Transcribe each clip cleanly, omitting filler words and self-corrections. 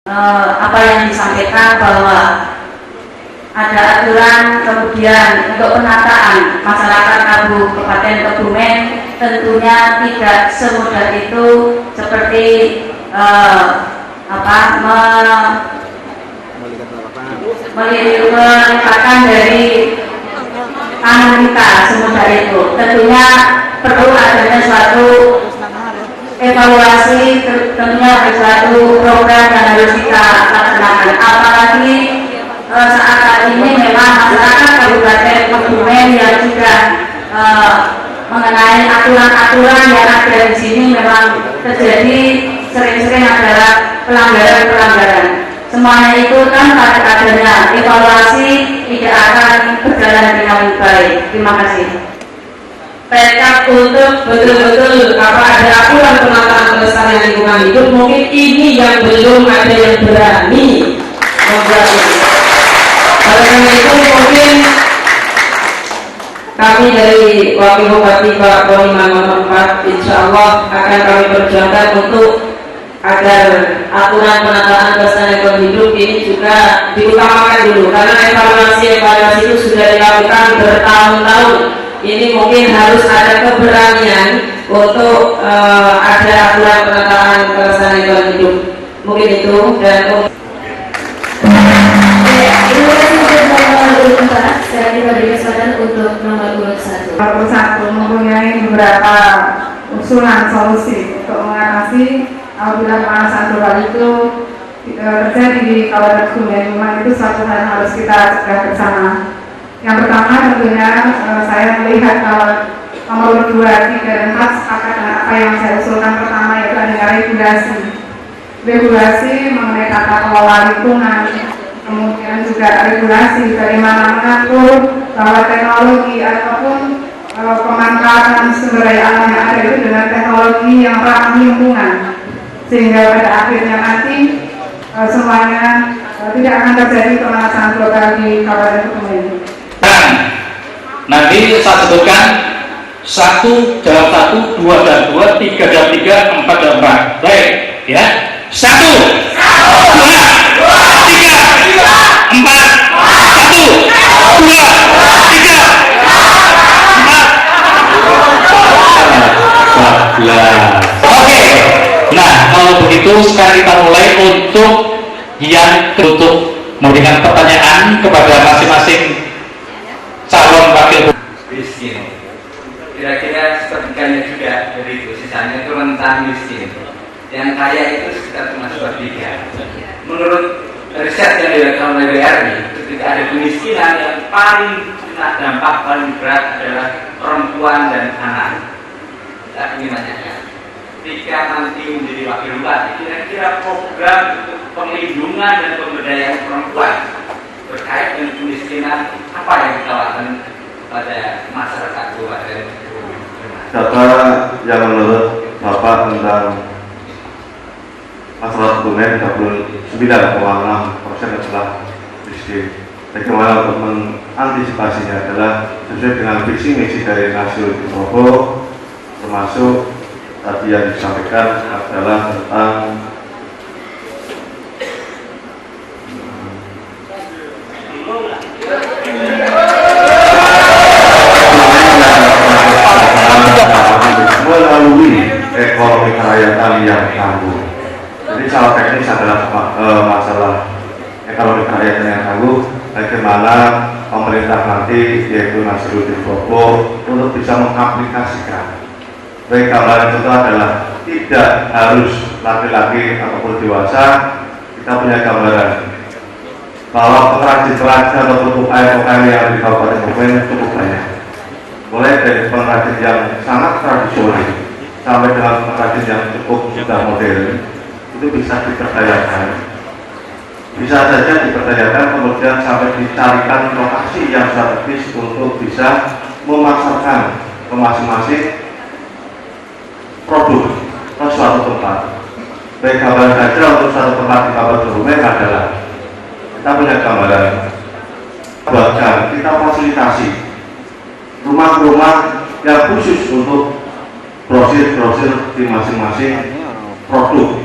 apa yang disampaikan bahwa ada aturan kemudian untuk penataan masyarakat Kabupaten Kebumen tentunya tidak semudah itu seperti melibatkan dari tangan kita semudah itu. Tentunya perlu adanya suatu evaluasi, tentunya ada suatu program yang harus kita laksanakan. Apalagi saat ini memang masyarakat Kabupaten Kebumen yang juga mengenai aturan-aturan yang ada di sini memang terjadi sering-sering adalah pelanggaran-pelanggaran. Semuanya itu kan pada adanya evaluasi tidak akan berjalan dengan baik. Terima kasih. Tekad untuk betul-betul ada aturan penataan kelestarian lingkungan hidup, mungkin ini yang belum ada yang berani membuat ini. Oleh karena itu mungkin kami dari Wakil Bupati Pak Boni Mangun 4 insya Allah akan kami perjuangkan untuk agar aturan penataan kelestarian lingkungan hidup ini juga diutamakan dulu, karena evaluasi itu sudah dilakukan bertahun-tahun. Ini mungkin harus ada keberanian untuk ada aturan penataan kelestarian lingkungan hidup. Mungkin itu dan saya diberi kesempatan untuk nomor urut 1. Nomor 1 mempunyai beberapa usulan solusi untuk mengatasi apabila pemanasan global itu terjadi di kawasan Kebumen. Memang itu suatu hal yang harus kita cegah bersama. Yang pertama tentunya saya melihat kalau nomor 2, 3, dan 4 sepakat dengan apa yang saya usulkan. Pertama yaitu ada regulasi mengenai tata kelola lingkungan, kemudian juga regulasi bagaimana mengatur bahwa teknologi ataupun pemanfaatan sumber daya alam yang ada itu dengan teknologi yang ramah lingkungan, sehingga pada akhirnya nanti semuanya tidak akan terjadi pemanasan global di Kabupaten Kebumen. Nanti saya sebutkan 1 jawab 1, 2 jawab 2, 3 jawab 3, 4 jawab 4. Baik, ya. 1, 2, 3, 4, 1. 2, 3, 4. 14. Oke. Nah, kalau begitu sekarang kita mulai untuk yang untuk memberikan pertanyaan kepada masing-masing calon wakil miskin. Kira-kira sepertiganya juga dari itu, sisanya itu rentan miskin. Yang kaya itu sekitar cuma 1/3. Menurut riset yang dilakukan oleh BRI, ketika ada kemiskinan yang paling kena dampak paling berat adalah perempuan dan anak. Kita ingin menanyakan, ketika nanti menjadi wakil bupati, kira-kira program untuk perlindungan dan pemberdayaan perempuan berkait dengan kemiskinan apa yang kita lakukan pada masyarakat Kabupaten Kebumen? Data yang menurut Bapak tentang masalah Kebumen 39,6% adalah miskin. Bagaimana untuk mengantisipasinya adalah sesuai dengan visi misi dari Nasional Provo, termasuk tadi yang disampaikan adalah tentang melalui ekonomi kerakyatan yang tangguh. Jadi salah teknis adalah masalah ekonomi kerakyatan yang tangguh. Bagaimana pemerintah nanti yaitu Nasional Provo untuk bisa mengaplikasikan. Baik, gambaran itu adalah tidak harus laki-laki ataupun dewasa. Kita punya gambaran bahwa pengrajin-pengrajin ataupun UKM yang ada di Kabupaten Kebumen cukup banyak. Mulai dari pengrajin yang sangat tradisional sampai dengan pengrajin yang cukup sudah modern, itu bisa diperdayakan. Bisa saja diperdayakan, kemudian sampai dicarikan lokasi yang strategis untuk bisa memasarkan ke masing-masing produk ke suatu tempat. Baik, gambaran saja untuk suatu tempat di Kabupaten Kebumen adalah kita punya gambaran, bahkan kita fasilitasi rumah-rumah yang khusus untuk grosir-grosir di masing-masing produk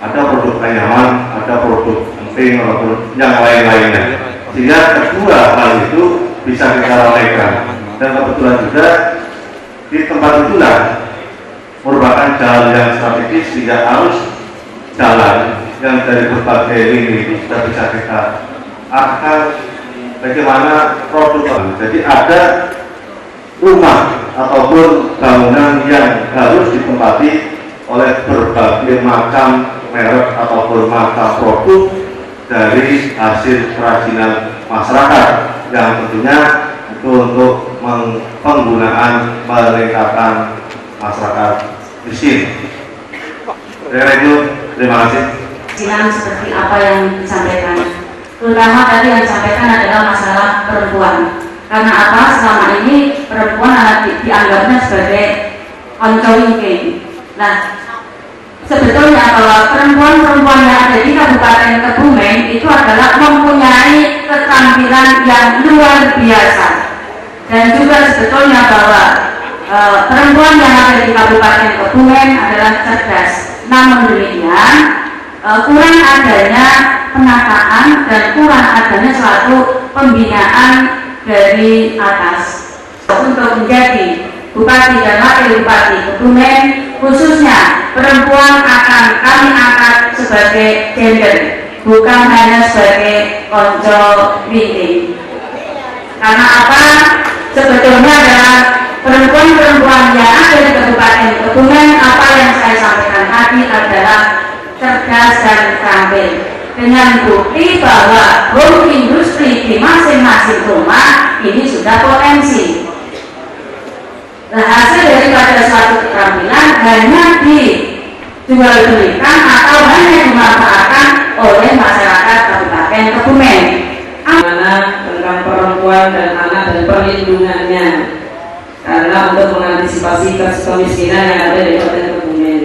ada produk anyaman, ada produk penting, ataupun yang lain-lainnya. Sehingga kedua hal itu bisa kita ramaikan. Dan kebetulan juga di tempat itulah merupakan jalan yang strategis sehingga arus jalan yang dari berbagai lini itu sudah bisa kita akan bagaimana produk. Jadi ada rumah ataupun bangunan yang harus ditempati oleh berbagai macam merek ataupun macam produk dari hasil kerajinan masyarakat yang tentunya itu untuk penggunaan peningkatan masyarakat miskin. Itu terima kasih. Seperti apa yang disampaikan, terutama tadi yang disampaikan adalah masalah perempuan. Karena apa? Selama ini perempuan dianggapnya sebagai onco-wingking. Nah, sebetulnya bahwa perempuan-perempuan yang ada di Kabupaten Kebumen itu adalah mempunyai keterampilan yang luar biasa. Dan juga sebetulnya bahwa perempuan yang ada di Kabupaten Kebumen adalah cerdas. Namun demikian, kurang adanya penataan dan kurang adanya suatu pembinaan dari atas untuk menjadi bupati dan wakil bupati Kebumen, khususnya perempuan akan kami angkat sebagai gender, bukan hanya sebagai konco winting. Karena apa? Sebetulnya adalah perempuan-perempuan yang ada di Kabupaten Kebumen, apa yang saya sampaikan tadi adalah cerdas dan terampil, dengan bukti bahwa home industri di masing-masing rumah ini sudah potensi. Nah, hasil daripada suatu keterampilan hanya dijual belikan atau hanya dimanfaatkan oleh masyarakat Kabupaten Kebumen. Mana tentang perempuan dan anak dan perlindungannya, karena untuk mengantisipasi kasus kemiskinan yang ada di Kabupaten Kebumen.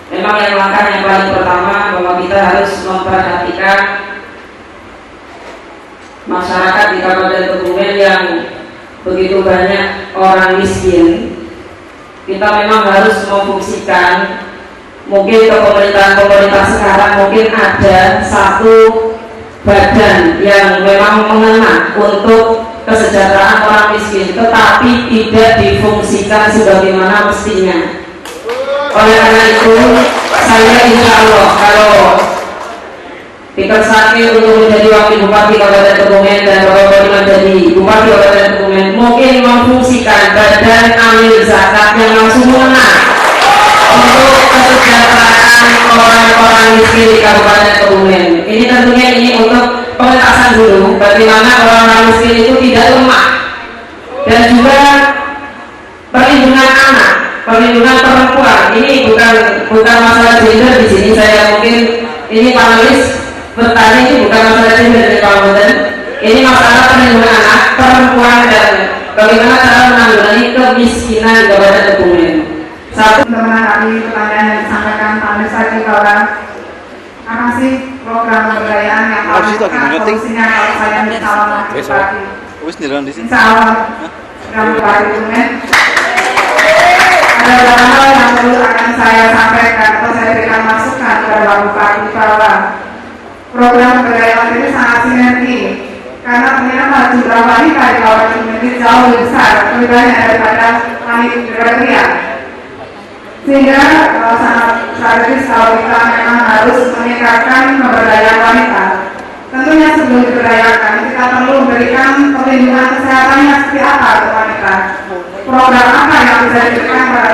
Memang yang langkah yang paling pertama bahwa kita harus memperhatikan masyarakat di Kabupaten Kebumen yang begitu banyak orang miskin. Kita memang harus memfungsikan, mungkin ke pemerintah sekarang mungkin ada satu badan yang memang mengena untuk kesejahteraan orang miskin, tetapi tidak difungsikan sebagaimana mestinya. Oleh karena itu, saya insya Allah kalau dikersaki untuk menjadi wakil bupati Kabupaten Kebumen dan Bapak Wali menjadi bupati Kabupaten Kebumen, mungkin memfungsikan badan amil zakat yang langsung mengena untuk kesejahteraan orang-orang miskin di Kabupaten Kebumen. Ini tentunya ini untuk pengetasan dulu bagaimana orang-orang miskin itu tidak lemah, dan juga perlindungan anak, perlindungan perempuan. Ini bukan masalah gender di sini. Saya mungkin ini panelis bertanya itu bukan masalah gender di Kabupaten. Ini masalah perlindungan anak, perempuan, dan bagaimana cara menanggulangi kemiskinan di Kabupaten Kebumen. Satu menanggapi pertanyaan yang disampaikan panelis tadi bahwa apa sih program pemberdayaan yang paling solusinya kalau saya misalnya bupati. Insya Allah bupati Kebumen ada beberapa hal yang perlu akan saya sampaikan atau saya berikan masukan kepada bupati bahwa program pemberdayaan ini sangat sinergi, karena ternyata jumlah wanita di Kabupaten Kebumen ini jauh lebih besar, lebih banyak daripada wanita pria. Sehingga sangat strategis kalau kita memang harus meningkatkan pemberdayaan wanita. Tentunya sebelum diberdayakan kita perlu memberikan perlindungan kesehatannya seperti apa untuk wanita. Program apa yang bisa diberikan kepada